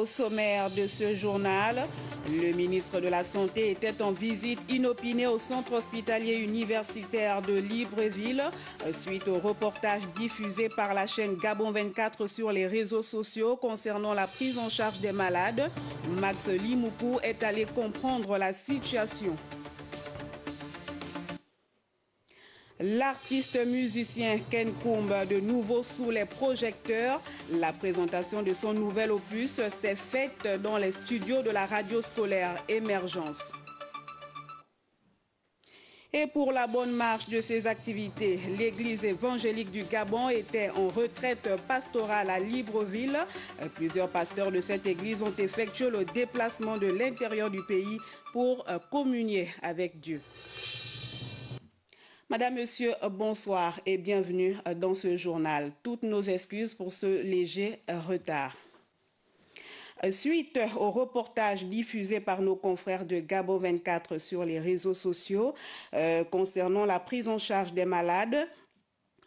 Au sommaire de ce journal, le ministre de la Santé était en visite inopinée au centre hospitalier universitaire de Libreville suite au reportage diffusé par la chaîne Gabon 24 sur les réseaux sociaux concernant la prise en charge des malades. Max Limoukou est allé comprendre la situation. L'artiste musicien Ken Koumba de nouveau sous les projecteurs. La présentation de son nouvel opus s'est faite dans les studios de la radio scolaire Émergence. Et pour la bonne marche de ses activités, l'église évangélique du Gabon était en retraite pastorale à Libreville. Plusieurs pasteurs de cette église ont effectué le déplacement de l'intérieur du pays pour communier avec Dieu. Madame, Monsieur, bonsoir et bienvenue dans ce journal. Toutes nos excuses pour ce léger retard. Suite au reportage diffusé par nos confrères de Gabon 24 sur les réseaux sociaux concernant la prise en charge des malades,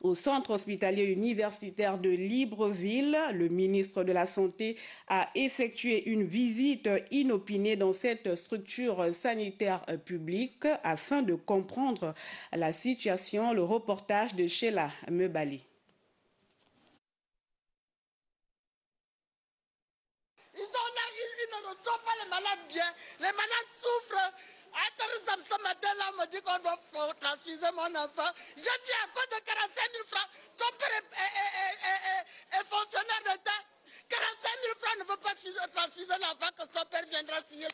au centre hospitalier universitaire de Libreville, le ministre de la Santé a effectué une visite inopinée dans cette structure sanitaire publique afin de comprendre la situation. Le reportage de Sheila Mebali. Ils ne reçoivent pas les malades bien. Les malades souffrent. Ce matin-là, on me dit qu'on doit transfuser mon enfant. Je suis à cause de 45 000 francs. Son père est fonctionnaire d'État. 45 000 francs ne veut pas transfuser l'enfant que son père viendra signer.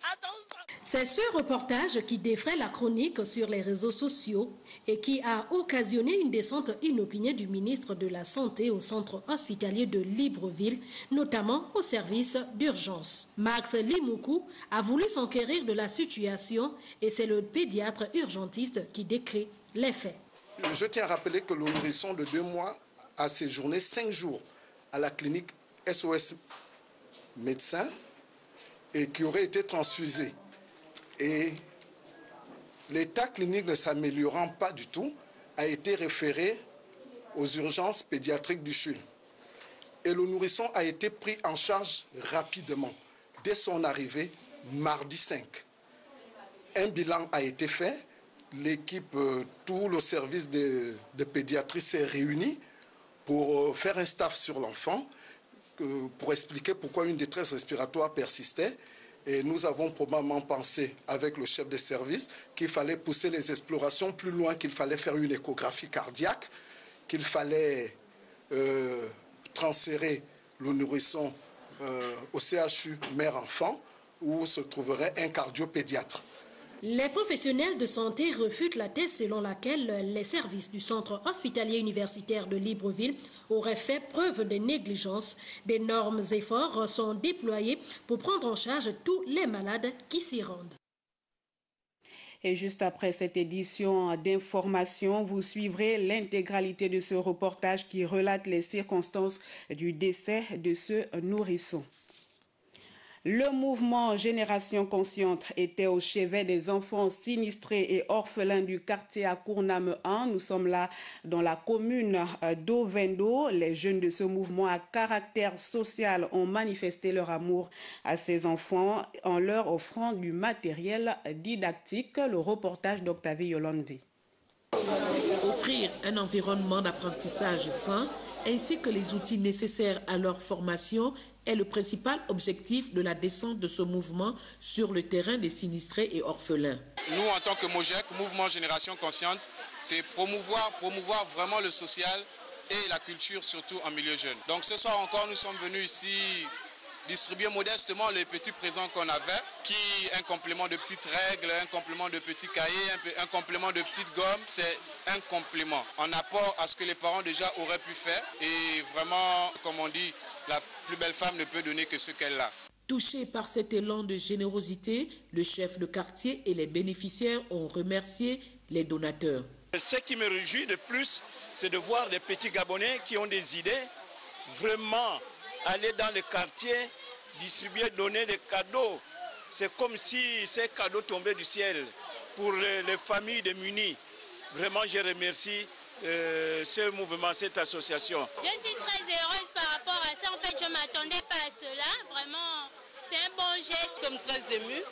C'est ce reportage qui défraie la chronique sur les réseaux sociaux et qui a occasionné une descente inopinée du ministre de la Santé au centre hospitalier de Libreville, notamment au service d'urgence. Max Limoukou a voulu s'enquérir de la situation et c'est le pédiatre urgentiste qui décrit les faits. Je tiens à rappeler que le nourrisson de 2 mois a séjourné 5 jours à la clinique SOS médecins et qui aurait été transfusé. Et l'état clinique ne s'améliorant pas du tout, a été référé aux urgences pédiatriques du CHUL. Et le nourrisson a été pris en charge rapidement, dès son arrivée, mardi 5. Un bilan a été fait, l'équipe, tout le service de pédiatrie s'est réuni pour faire un staff sur l'enfant, pour expliquer pourquoi une détresse respiratoire persistait. Et nous avons probablement pensé avec le chef de service qu'il fallait pousser les explorations plus loin, qu'il fallait faire une échographie cardiaque, qu'il fallait transférer le nourrisson au CHU mère-enfant où se trouverait un cardiopédiatre. Les professionnels de santé refutent la thèse selon laquelle les services du centre hospitalier universitaire de Libreville auraient fait preuve de négligence. D'énormes efforts sont déployés pour prendre en charge tous les malades qui s'y rendent. Et juste après cette édition d'information, vous suivrez l'intégralité de ce reportage qui relate les circonstances du décès de ce nourrisson. Le mouvement Génération Consciente était au chevet des enfants sinistrés et orphelins du quartier à Kournam 1. Nous sommes là dans la commune d'Ovendo. Les jeunes de ce mouvement à caractère social ont manifesté leur amour à ces enfants en leur offrant du matériel didactique. Le reportage d'Octavie Yolande. Offrir un environnement d'apprentissage sain ainsi que les outils nécessaires à leur formation est le principal objectif de la descente de ce mouvement sur le terrain des sinistrés et orphelins. Nous, en tant que MOGEC, Mouvement Génération Consciente, c'est promouvoir vraiment le social et la culture, surtout en milieu jeune. Donc ce soir encore, nous sommes venus ici distribuer modestement les petits présents qu'on avait, qui un complément de petites règles, un complément de petits cahiers, un complément de petites gommes. C'est un complément en apport à ce que les parents déjà auraient pu faire. Et vraiment, comme on dit, la plus belle femme ne peut donner que ce qu'elle a. Touché par cet élan de générosité, le chef de quartier et les bénéficiaires ont remercié les donateurs. Ce qui me réjouit de plus, c'est de voir des petits Gabonais qui ont des idées, vraiment aller dans le quartier, distribuer, donner des cadeaux. C'est comme si ces cadeaux tombaient du ciel pour les familles démunies. Vraiment, je remercie ce mouvement, cette association. Je suis très heureuse par rapport à ça. En fait, je ne m'attendais pas à cela. Vraiment, c'est un bon geste. Nous sommes très émus.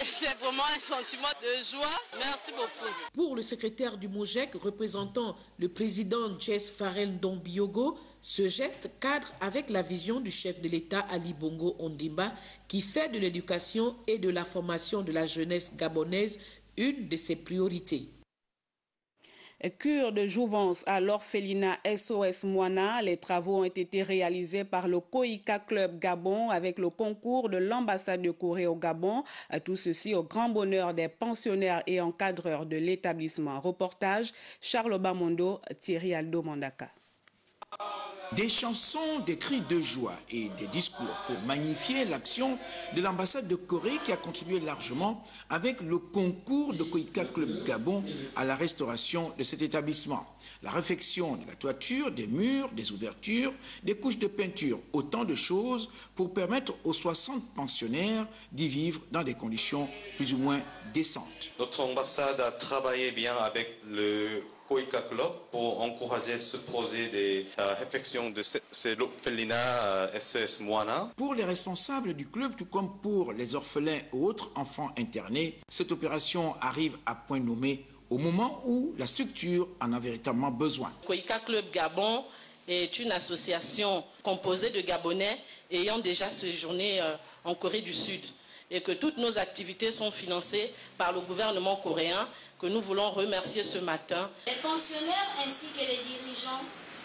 C'est vraiment un sentiment de joie. Merci beaucoup. Pour le secrétaire du MOJEC représentant le président Jess Farel Ndombiogo, ce geste cadre avec la vision du chef de l'État Ali Bongo Ondimba qui fait de l'éducation et de la formation de la jeunesse gabonaise une de ses priorités. Cure de jouvence à l'orphelinat SOS Moana. Les travaux ont été réalisés par le Koika Club Gabon avec le concours de l'ambassade de Corée au Gabon. Tout ceci au grand bonheur des pensionnaires et encadreurs de l'établissement. Reportage Charles Bamondo, Thierry Aldo Mandaka. Des chansons, des cris de joie et des discours pour magnifier l'action de l'ambassade de Corée qui a contribué largement avec le concours de Koika Club Gabon à la restauration de cet établissement. La réfection de la toiture, des murs, des ouvertures, des couches de peinture, autant de choses pour permettre aux 60 pensionnaires d'y vivre dans des conditions plus ou moins décentes. Notre ambassade a travaillé bien avec le Koika Club pour encourager ce projet de réfection de l'orphelinat SOS Moana. Pour les responsables du club, tout comme pour les orphelins ou autres enfants internés, cette opération arrive à point nommé au moment où la structure en a véritablement besoin. Koika Club Gabon est une association composée de Gabonais ayant déjà séjourné en Corée du Sud et que toutes nos activités sont financées par le gouvernement coréen que nous voulons remercier ce matin. Les pensionnaires ainsi que les dirigeants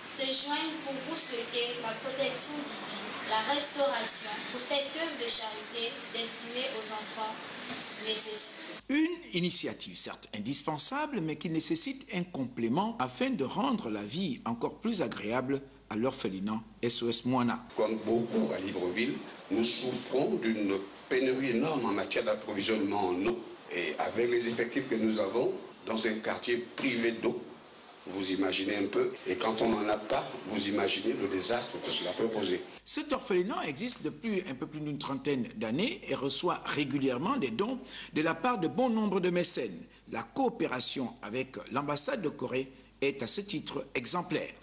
se joignent pour vous souhaiter la protection divine, la restauration pour cette œuvre de charité destinée aux enfants nécessités. Une initiative certes indispensable, mais qui nécessite un complément afin de rendre la vie encore plus agréable à l'orphelinat SOS Moana. Comme beaucoup à Libreville, nous souffrons d'une pénurie énorme en matière d'approvisionnement en eau. Et avec les effectifs que nous avons dans un quartier privé d'eau, vous imaginez un peu, et quand on n'en a pas, vous imaginez le désastre que cela peut poser. Cet orphelinat existe depuis un peu plus d'une trentaine d'années et reçoit régulièrement des dons de la part de bon nombre de mécènes. La coopération avec l'ambassade de Corée est à ce titre exemplaire.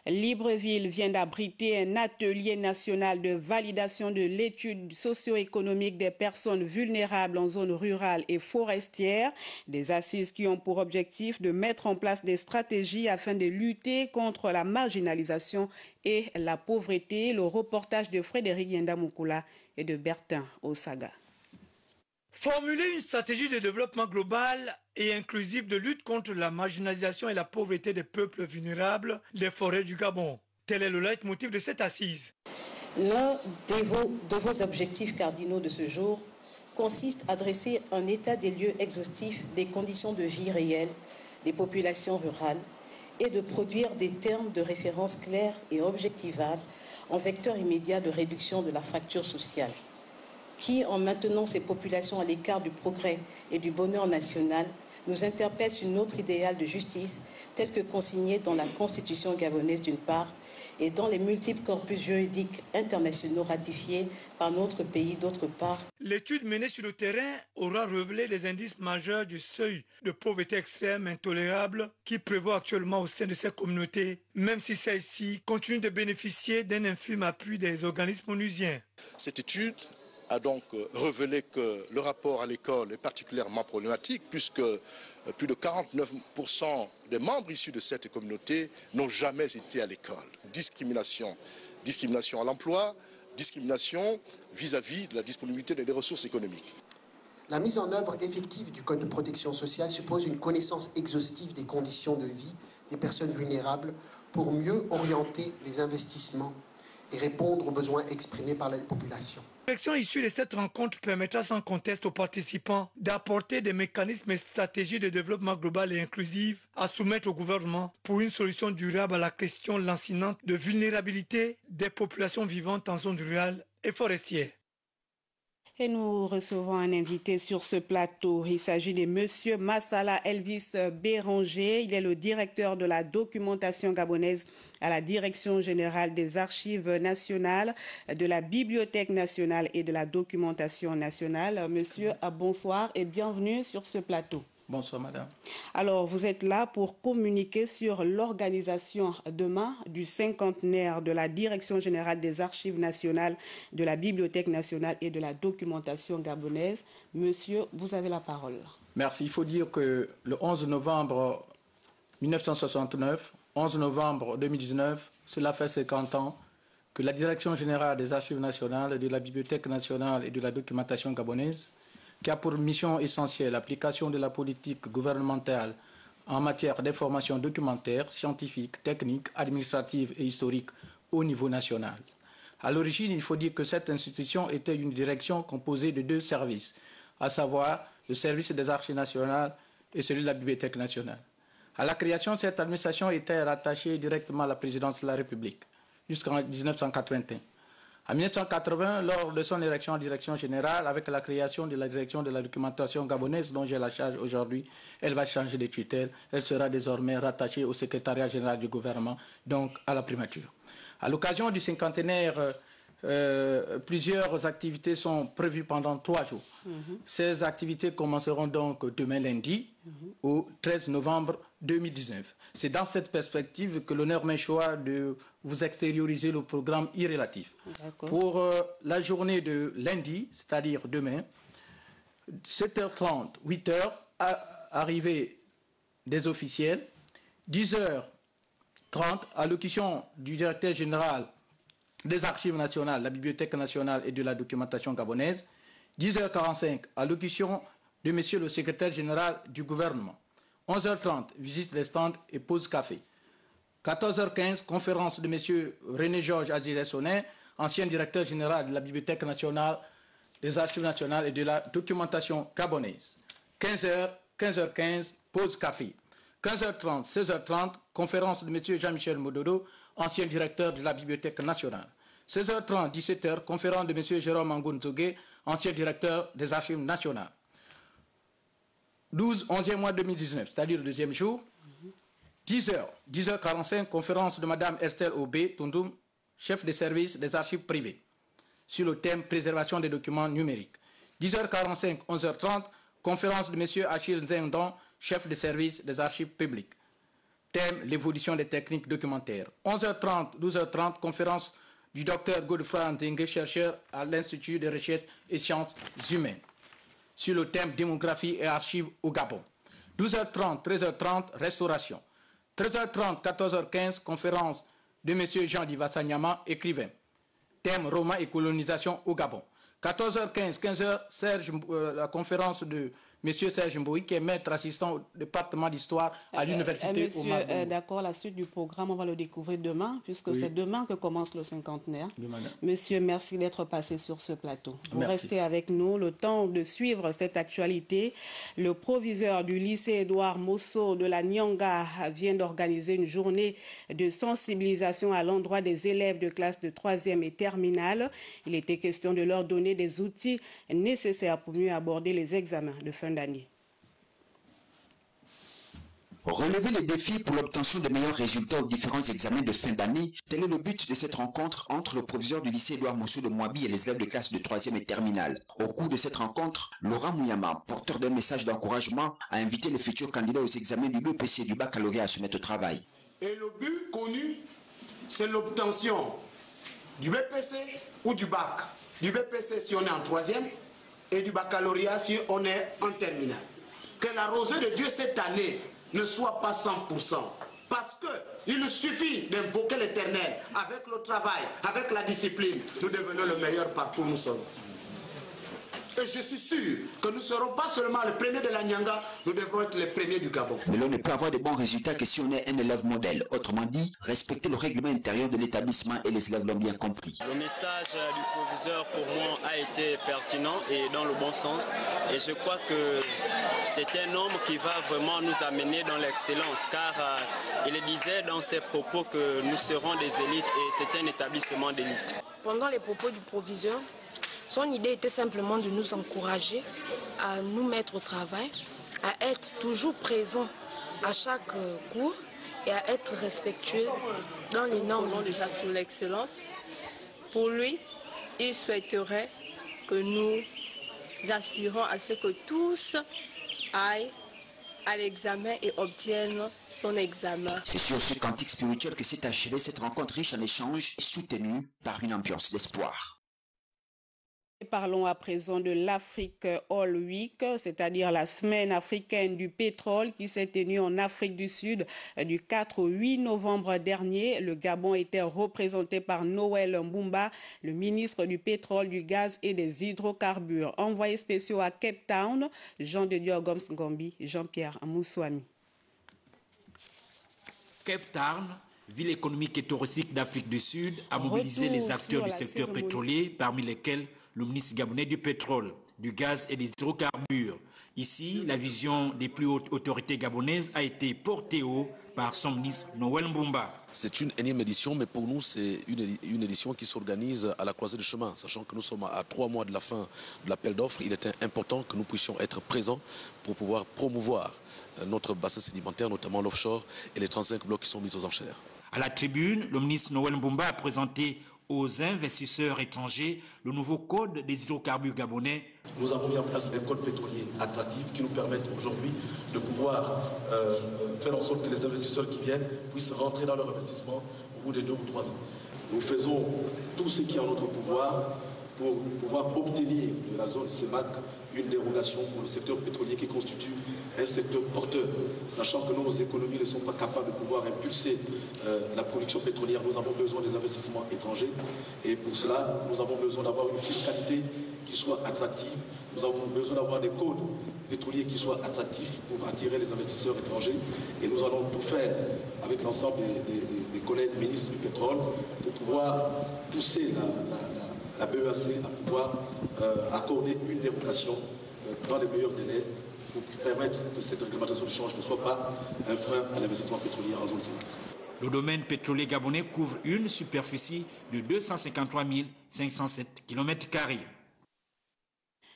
Libreville vient d'abriter un atelier national de validation de l'étude socio-économique des personnes vulnérables en zone rurale et forestière. Des assises qui ont pour objectif de mettre en place des stratégies afin de lutter contre la marginalisation et la pauvreté. Le reportage de Frédéric Yendamukula et de Bertin Osaga. Formuler une stratégie de développement global et inclusif de lutte contre la marginalisation et la pauvreté des peuples vulnérables des forêts du Gabon. Tel est le leitmotiv de cette assise. L'un de vos objectifs cardinaux de ce jour consiste à dresser un état des lieux exhaustif des conditions de vie réelles des populations rurales et de produire des termes de référence clairs et objectivables en vecteur immédiat de réduction de la fracture sociale, qui, en maintenant ces populations à l'écart du progrès et du bonheur national, nous interpelle sur notre idéal de justice tel que consigné dans la Constitution gabonaise d'une part et dans les multiples corpus juridiques internationaux ratifiés par notre pays d'autre part. L'étude menée sur le terrain aura révélé les indices majeurs du seuil de pauvreté extrême intolérable qui prévaut actuellement au sein de ces communautés, même si celles-ci continuent de bénéficier d'un infime appui des organismes onusiens. Cette étude a donc révélé que le rapport à l'école est particulièrement problématique puisque plus de 49% des membres issus de cette communauté n'ont jamais été à l'école. Discrimination à l'emploi, discrimination vis-à-vis de la disponibilité des ressources économiques. La mise en œuvre effective du Code de protection sociale suppose une connaissance exhaustive des conditions de vie des personnes vulnérables pour mieux orienter les investissements et répondre aux besoins exprimés par la population. La réflexion issue de cette rencontre permettra sans conteste aux participants d'apporter des mécanismes et stratégies de développement global et inclusif à soumettre au gouvernement pour une solution durable à la question lancinante de vulnérabilité des populations vivantes en zone rurale et forestière. Et nous recevons un invité sur ce plateau. Il s'agit de M. Massala Elvis Béranger. Il est le directeur de la documentation gabonaise à la Direction générale des archives nationales, de la Bibliothèque nationale et de la documentation nationale. Monsieur, bonsoir et bienvenue sur ce plateau. Bonsoir, madame. Alors, vous êtes là pour communiquer sur l'organisation demain du cinquantenaire de la Direction générale des archives nationales, de la Bibliothèque nationale et de la documentation gabonaise. Monsieur, vous avez la parole. Merci. Il faut dire que le 11 novembre 1969, 11 novembre 2019, cela fait 50 ans que la Direction générale des archives nationales, de la Bibliothèque nationale et de la documentation gabonaise, qui a pour mission essentielle l'application de la politique gouvernementale en matière d'information documentaire, scientifique, technique, administrative et historique au niveau national. À l'origine, il faut dire que cette institution était une direction composée de 2 services, à savoir le service des archives nationales et celui de la Bibliothèque nationale. À la création, cette administration était rattachée directement à la présidence de la République jusqu'en 1981. En 1980, lors de son élection en direction générale, avec la création de la direction de la documentation gabonaise dont j'ai la charge aujourd'hui, elle va changer de tutelle. Elle sera désormais rattachée au secrétariat général du gouvernement, donc à la primature. À l'occasion du cinquantenaire, plusieurs activités sont prévues pendant 3 jours. Ces activités commenceront donc demain lundi, au 13 novembre 2019. C'est dans cette perspective que l'honneur m'est choix de vous extérioriser le programme irrélatif. Pour la journée de lundi, c'est-à-dire demain, 7h30, 8h, arrivée des officiels, 10h30, allocution du directeur général des archives nationales, la Bibliothèque nationale et de la documentation gabonaise, 10h45, allocution de monsieur le secrétaire général du gouvernement, 11h30, visite des stands et pause café, 14h15, conférence de monsieur René-Georges Aziré-Sonnet, ancien directeur général de la Bibliothèque nationale, des archives nationales et de la documentation gabonaise, 15h15, pause café, 15h30, 16h30, conférence de monsieur Jean-Michel Mododo, ancien directeur de la Bibliothèque nationale. 16h30, 17h, conférence de M. Jérôme Angoun-Zougué, ancien directeur des archives nationales. 12, 11e mois 2019, c'est-à-dire le 2e jour. 10h, 10h45, conférence de Mme Estelle Aubé Tundoum, chef de service des archives privées, sur le thème préservation des documents numériques. 10h45, 11h30, conférence de M. Achille Zengdon, chef de service des archives publiques. Thème, l'évolution des techniques documentaires. 11h30, 12h30, conférence du Dr Godefroy Ndengue, chercheur à l'Institut de recherche et sciences humaines, sur le thème démographie et archives au Gabon. 12h30, 13h30, restauration. 13h30, 14h15, conférence de M. Jean Divasanyama, écrivain. Thème, roman et colonisation au Gabon. 14h15, 15h, la conférence de M. Serge Mboui, qui est maître assistant au département d'histoire à l'université au Maroc. D'accord, la suite du programme, on va le découvrir demain, puisque c'est demain que commence le cinquantenaire. Monsieur, merci d'être passé sur ce plateau. Vous restez avec nous le temps de suivre cette actualité. Le proviseur du lycée Édouard Mosso de la Nyanga vient d'organiser une journée de sensibilisation à l'endroit des élèves de classe de 3e et terminale. Il était question de leur donner des outils nécessaires pour mieux aborder les examens de fin d'année. Relever les défis pour l'obtention de meilleurs résultats aux différents examens de fin d'année, tel est le but de cette rencontre entre le proviseur du lycée Édouard Mosso de Moabi et les élèves de classe de 3e et terminale. Au cours de cette rencontre, Laurent Mouyama, porteur d'un message d'encouragement, a invité les futurs candidats aux examens du BEPC et du baccalauréat à se mettre au travail. Et le but connu, c'est l'obtention du BPC ou du bac. Du BPC si on est en 3e et du baccalauréat si on est en terminale. Que la rosée de Dieu cette année ne soit pas 100%. Parce qu'il suffit d'invoquer l'Éternel avec le travail, avec la discipline. Nous devenons le meilleur partout où nous sommes. Et je suis sûr que nous ne serons pas seulement les premiers de la Nyanga, nous devrons être les premiers du Gabon. Mais l'on ne peut avoir de bons résultats que si on est un élève modèle. Autrement dit, respecter le règlement intérieur de l'établissement et les élèves l'ont bien compris. Le message du proviseur pour moi a été pertinent et dans le bon sens. Et je crois que c'est un homme qui va vraiment nous amener dans l'excellence. Car il disait dans ses propos que nous serons des élites et c'est un établissement d'élite. Pendant les propos du proviseur, son idée était simplement de nous encourager à nous mettre au travail, à être toujours présents à chaque cours et à être respectueux dans les normes de l'excellence. Pour lui, il souhaiterait que nous aspirons à ce que tous aillent à l'examen et obtienne son examen. C'est sur ce cantique spirituel que s'est achevée cette rencontre riche en échanges soutenue par une ambiance d'espoir. Parlons à présent de l'Afrique All Week, c'est-à-dire la semaine africaine du pétrole qui s'est tenue en Afrique du Sud du 4 au 8 novembre dernier. Le Gabon était représenté par Noël Mbumba, le ministre du pétrole, du gaz et des hydrocarbures. Envoyés spéciaux à Cape Town, Jean de Dieu Goms Gombi, Jean-Pierre Moussouami. Cape Town, ville économique et touristique d'Afrique du Sud, a mobilisé les acteurs du secteur pétrolier, parmi lesquels le ministre gabonais du pétrole, du gaz et des hydrocarbures. Ici, la vision des plus hautes autorités gabonaises a été portée haut par son ministre Noël Mbumba. C'est une énième édition, mais pour nous, c'est une édition qui s'organise à la croisée du chemin. Sachant que nous sommes à 3 mois de la fin de l'appel d'offres, il était important que nous puissions être présents pour pouvoir promouvoir notre bassin sédimentaire, notamment l'offshore et les 35 blocs qui sont mis aux enchères. À la tribune, le ministre Noël Mbumba a présenté aux investisseurs étrangers le nouveau code des hydrocarbures gabonais. Nous avons mis en place un code pétrolier attractif qui nous permet aujourd'hui de pouvoir faire en sorte que les investisseurs qui viennent puissent rentrer dans leur investissement au bout de 2 ou 3 ans. Nous faisons tout ce qui est en notre pouvoir pour pouvoir obtenir de la zone CEMAC une dérogation pour le secteur pétrolier qui constitue un secteur porteur. Sachant que nos économies ne sont pas capables de pouvoir impulser la production pétrolière, nous avons besoin des investissements étrangers. Et pour cela, nous avons besoin d'avoir une fiscalité qui soit attractive. Nous avons besoin d'avoir des codes pétroliers qui soient attractifs pour attirer les investisseurs étrangers. Et nous allons tout faire avec l'ensemble des collègues ministres du pétrole pour pouvoir pousser la BEAC à pouvoir accorder une dérogation dans les meilleurs délais pour permettre que cette réglementation du change ne soit pas un frein à l'investissement pétrolier en zone CEMAC. Le domaine pétrolier gabonais couvre une superficie de 253 507 km².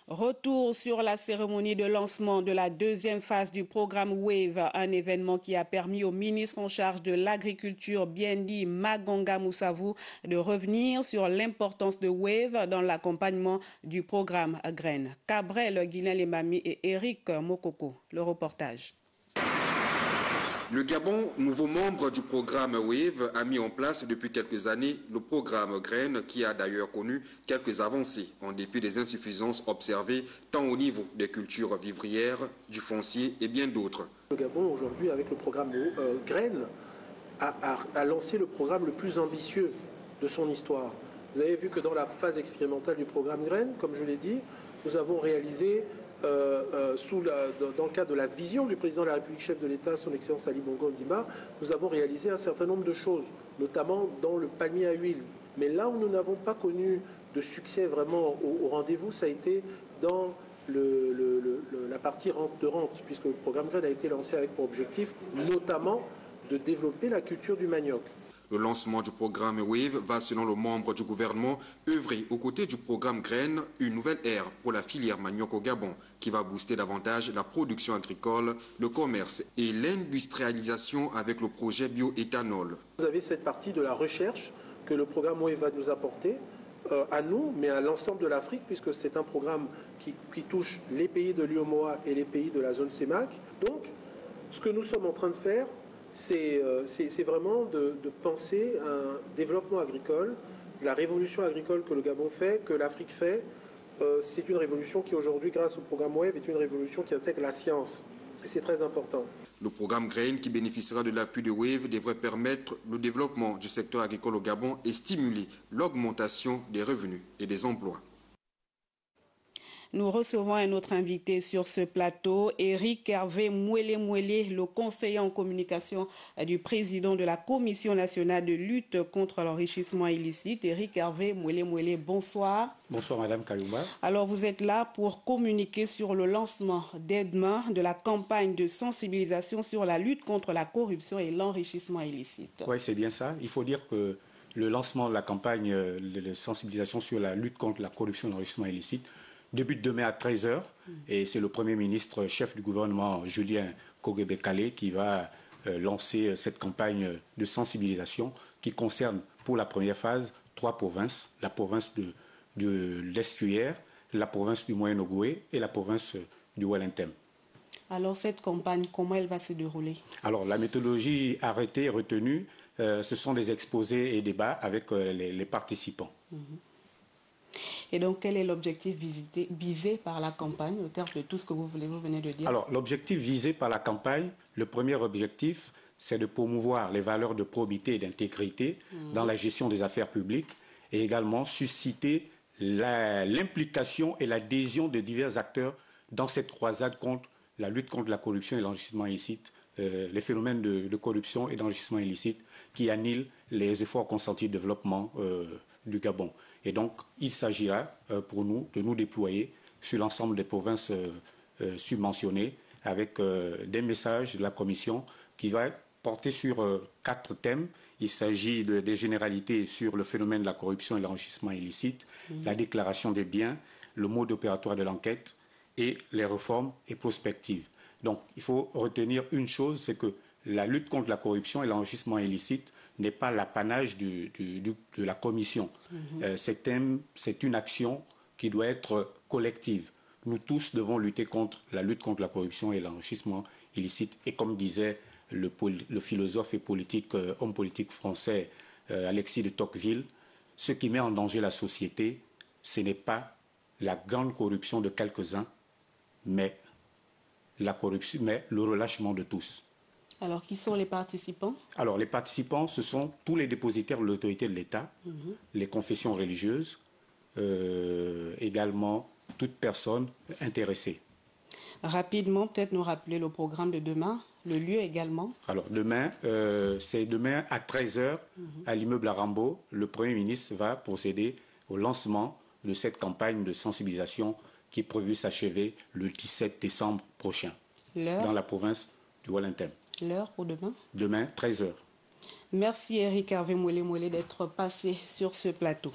Retour sur la cérémonie de lancement de la deuxième phase du programme WAVE, un événement qui a permis au ministre en charge de l'agriculture, Biendi Maganga Moussavu, de revenir sur l'importance de WAVE dans l'accompagnement du programme Graines. Cabrel Guilain-Lemami et Eric Mokoko. Le reportage. Le Gabon, nouveau membre du programme WAVE, a mis en place depuis quelques années le programme Graines qui a d'ailleurs connu quelques avancées en dépit des insuffisances observées tant au niveau des cultures vivrières, du foncier et bien d'autres. Le Gabon aujourd'hui avec le programme Graines a lancé le programme le plus ambitieux de son histoire. Vous avez vu que dans la phase expérimentale du programme Graines, comme je l'ai dit, nous avons réalisé dans le cadre de la vision du président de la République, chef de l'État, son Excellence Ali Bongo Ondimba, nous avons réalisé un certain nombre de choses, notamment dans le palmier à huile. Mais là où nous n'avons pas connu de succès vraiment au rendez-vous, ça a été dans la partie rente, puisque le programme Graines a été lancé avec pour objectif notamment de développer la culture du manioc. Le lancement du programme WAVE va, selon le membre du gouvernement, œuvrer aux côtés du programme Graines une nouvelle ère pour la filière manioc au Gabon, qui va booster davantage la production agricole, le commerce et l'industrialisation avec le projet bioéthanol. Vous avez cette partie de la recherche que le programme WAVE va nous apporter, à nous, mais à l'ensemble de l'Afrique, puisque c'est un programme qui touche les pays de l'UEMOA et les pays de la zone CEMAC. Donc, ce que nous sommes en train de faire, c'est vraiment de penser à un développement agricole, la révolution agricole que le Gabon fait, que l'Afrique fait. C'est une révolution qui aujourd'hui, grâce au programme WAVE, est une révolution qui intègre la science. Et c'est très important. Le programme Graines, qui bénéficiera de l'appui de WAVE, devrait permettre le développement du secteur agricole au Gabon et stimuler l'augmentation des revenus et des emplois. Nous recevons un autre invité sur ce plateau, Eric Hervé Mouélé, le conseiller en communication du président de la Commission nationale de lutte contre l'enrichissement illicite. Eric Hervé Mouélé, bonsoir. Bonsoir Madame Kalouma. Alors vous êtes là pour communiquer sur le lancement dès demain de la campagne de sensibilisation sur la lutte contre la corruption et l'enrichissement illicite. Oui, c'est bien ça. Il faut dire que le lancement de la campagne de sensibilisation sur la lutte contre la corruption et l'enrichissement illicite débute demain à 13h et c'est le Premier ministre, chef du gouvernement Julien Kogué-Bekale qui va lancer cette campagne de sensibilisation qui concerne pour la première phase 3 provinces, la province de l'Estuaire, la province du Moyen-Ogooué et la province du Wellington. Alors cette campagne, comment elle va se dérouler? Alors la méthodologie arrêtée, retenue, ce sont des exposés et débats avec les participants. Et donc, quel est l'objectif visé par la campagne, au terme de tout ce que vous venez de dire? Alors, l'objectif visé par la campagne, le premier objectif, c'est de promouvoir les valeurs de probité et d'intégrité dans la gestion des affaires publiques et également susciter l'implication et l'adhésion de divers acteurs dans cette croisade contre la lutte contre la corruption et l'enrichissement illicite, les phénomènes de corruption et d'enrichissement illicite qui annihilent les efforts consentis de développement du Gabon. Et donc, il s'agira pour nous de nous déployer sur l'ensemble des provinces subventionnées avec des messages de la Commission qui va porter sur 4 thèmes. Il s'agit des généralités sur le phénomène de la corruption et l'enrichissement illicite, la déclaration des biens, le mode opératoire de l'enquête et les réformes et prospectives. Donc, il faut retenir une chose, c'est que la lutte contre la corruption et l'enrichissement illicite n'est pas l'apanage de la Commission. C'est une action qui doit être collective. Nous tous devons lutter contre la lutte contre la corruption et l'enrichissement illicite. Et comme disait le philosophe et homme politique français Alexis de Tocqueville, ce qui met en danger la société, ce n'est pas la grande corruption de quelques-uns, mais le relâchement de tous. Alors, qui sont les participants? Alors, les participants, ce sont tous les dépositaires de l'autorité de l'État, les confessions religieuses, également toute personne intéressée. Rapidement, peut-être nous rappeler le programme de demain, le lieu également. Alors, demain, c'est demain à 13h à l'immeuble Arambo. Le Premier ministre va procéder au lancement de cette campagne de sensibilisation qui est prévue s'achever le 17 décembre prochain dans la province du Wallintem. L'heure pour demain? Demain, 13h. Merci Eric Hervé Mouelé d'être passé sur ce plateau.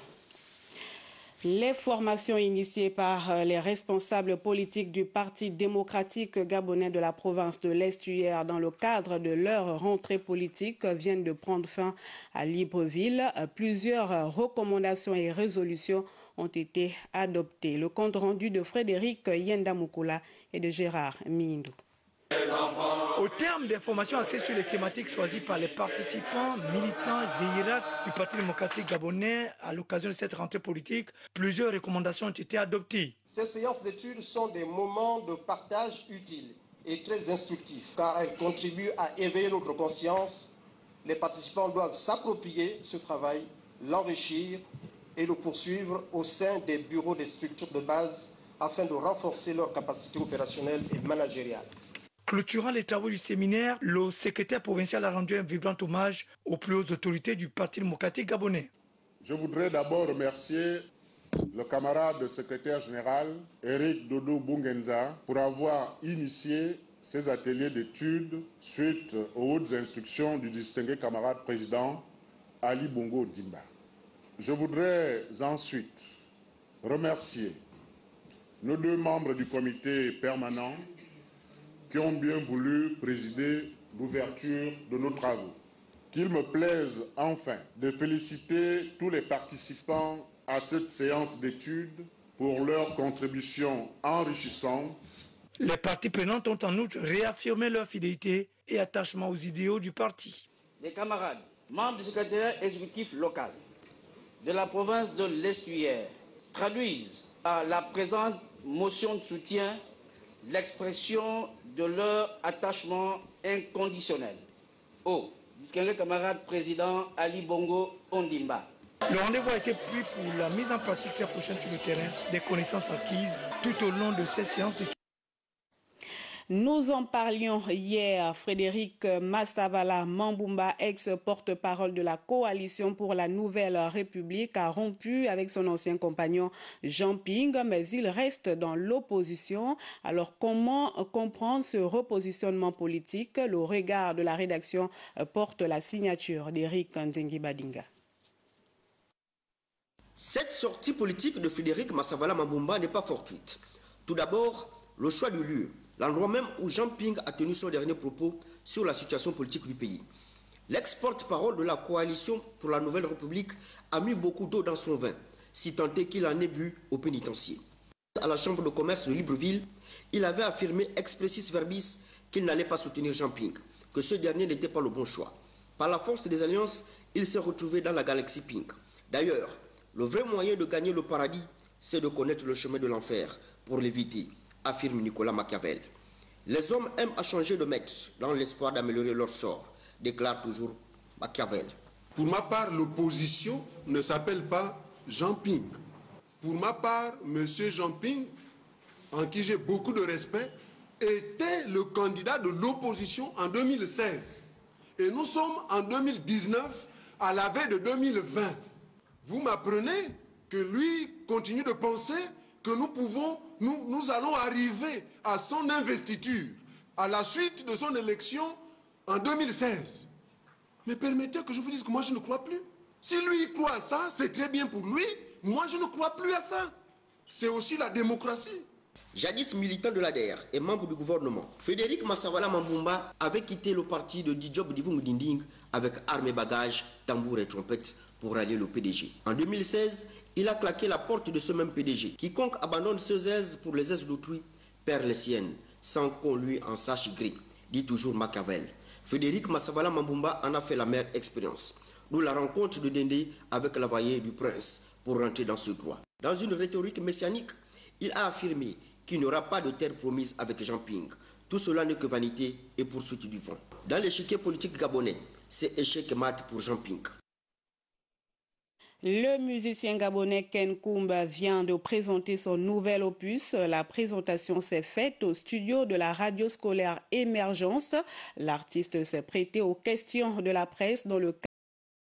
Les formations initiées par les responsables politiques du Parti démocratique gabonais de la province de l'Est hier dans le cadre de leur rentrée politique viennent de prendre fin à Libreville. Plusieurs recommandations et résolutions ont été adoptées. Le compte rendu de Frédéric Yendamoukoula et de Gérard Mindou. Au terme des formations axées sur les thématiques choisies par les participants, militants et hiérarques du Parti démocratique gabonais à l'occasion de cette rentrée politique, plusieurs recommandations ont été adoptées. Ces séances d'études sont des moments de partage utiles et très instructifs car elles contribuent à éveiller notre conscience. Les participants doivent s'approprier ce travail, l'enrichir et le poursuivre au sein des bureaux des structures de base afin de renforcer leurs capacités opérationnelles et managériales. Clôturant les travaux du séminaire, le secrétaire provincial a rendu un vibrant hommage aux plus hautes autorités du Parti démocratique gabonais. Je voudrais d'abord remercier le camarade secrétaire général, Eric Dodo Bungenza, pour avoir initié ces ateliers d'études suite aux hautes instructions du distingué camarade président Ali Bongo Ondimba. Je voudrais ensuite remercier nos 2 membres du comité permanent qui ont bien voulu présider l'ouverture de nos travaux. Qu'il me plaise enfin de féliciter tous les participants à cette séance d'études pour leur contribution enrichissante. Les parties prenantes ont en outre réaffirmé leur fidélité et attachement aux idéaux du parti. Les camarades, membres du secrétariat exécutif local de la province de l'Estuaire, traduisent par la présente motion de soutien l'expression de leur attachement inconditionnel au distingué camarade président Ali Bongo Ondimba. Le rendez-vous a été pris pour la mise en pratique très prochaine sur le terrain des connaissances acquises tout au long de ces séances d'études. Nous en parlions hier. Frédéric Massavala Mambumba, ex-porte-parole de la Coalition pour la Nouvelle République, a rompu avec son ancien compagnon Jean Ping, mais il reste dans l'opposition. Alors comment comprendre ce repositionnement politique? Le regard de la rédaction porte la signature d'Éric Nzengi Badinga. Cette sortie politique de Frédéric Massavala Mambumba n'est pas fortuite. Tout d'abord, le choix du lieu. L'endroit même où Jean Ping a tenu son dernier propos sur la situation politique du pays. L'ex-porte-parole de la Coalition pour la Nouvelle République a mis beaucoup d'eau dans son vin, si tant est qu'il en ait bu au pénitencier. À la Chambre de commerce de Libreville, il avait affirmé expressis verbis qu'il n'allait pas soutenir Jean Ping, que ce dernier n'était pas le bon choix. Par la force des alliances, il s'est retrouvé dans la galaxie Ping. D'ailleurs, le vrai moyen de gagner le paradis, c'est de connaître le chemin de l'enfer pour l'éviter, affirme Nicolas Machiavel. Les hommes aiment à changer de maître dans l'espoir d'améliorer leur sort, déclare toujours Machiavel. Pour ma part, l'opposition ne s'appelle pas Jean Ping. Pour ma part, M. Jean Ping, en qui j'ai beaucoup de respect, était le candidat de l'opposition en 2016. Et nous sommes en 2019, à la veille de 2020. Vous m'apprenez que lui continue de penser que nous allons arriver à son investiture, à la suite de son élection en 2016. Mais permettez que je vous dise que moi je ne crois plus. Si lui croit à ça, c'est très bien pour lui. Moi je ne crois plus à ça. C'est aussi la démocratie. Jadis militant de l'ADR et membre du gouvernement, Frédéric Massavala Mambumba avait quitté le parti de Dijob Divung Dinding avec armes et bagages, tambours et trompettes pour rallier le PDG. En 2016, il a claqué la porte de ce même PDG. Quiconque abandonne ses aises pour les aises d'autrui perd les siennes, sans qu'on lui en sache gris, dit toujours Machiavel. Frédéric Massavala Mambumba en a fait la meilleure expérience. D'où la rencontre de Dende avec la voyée du prince pour rentrer dans ce droit. Dans une rhétorique messianique, il a affirmé qu'il n'y aura pas de terre promise avec Jean Ping. Tout cela n'est que vanité et poursuite du vent. Dans l'échiquier politique gabonais, c'est échec et mat pour Jean Ping. Le musicien gabonais Ken Koumba vient de présenter son nouvel opus. La présentation s'est faite au studio de la radio scolaire Émergence. L'artiste s'est prêté aux questions de la presse dans le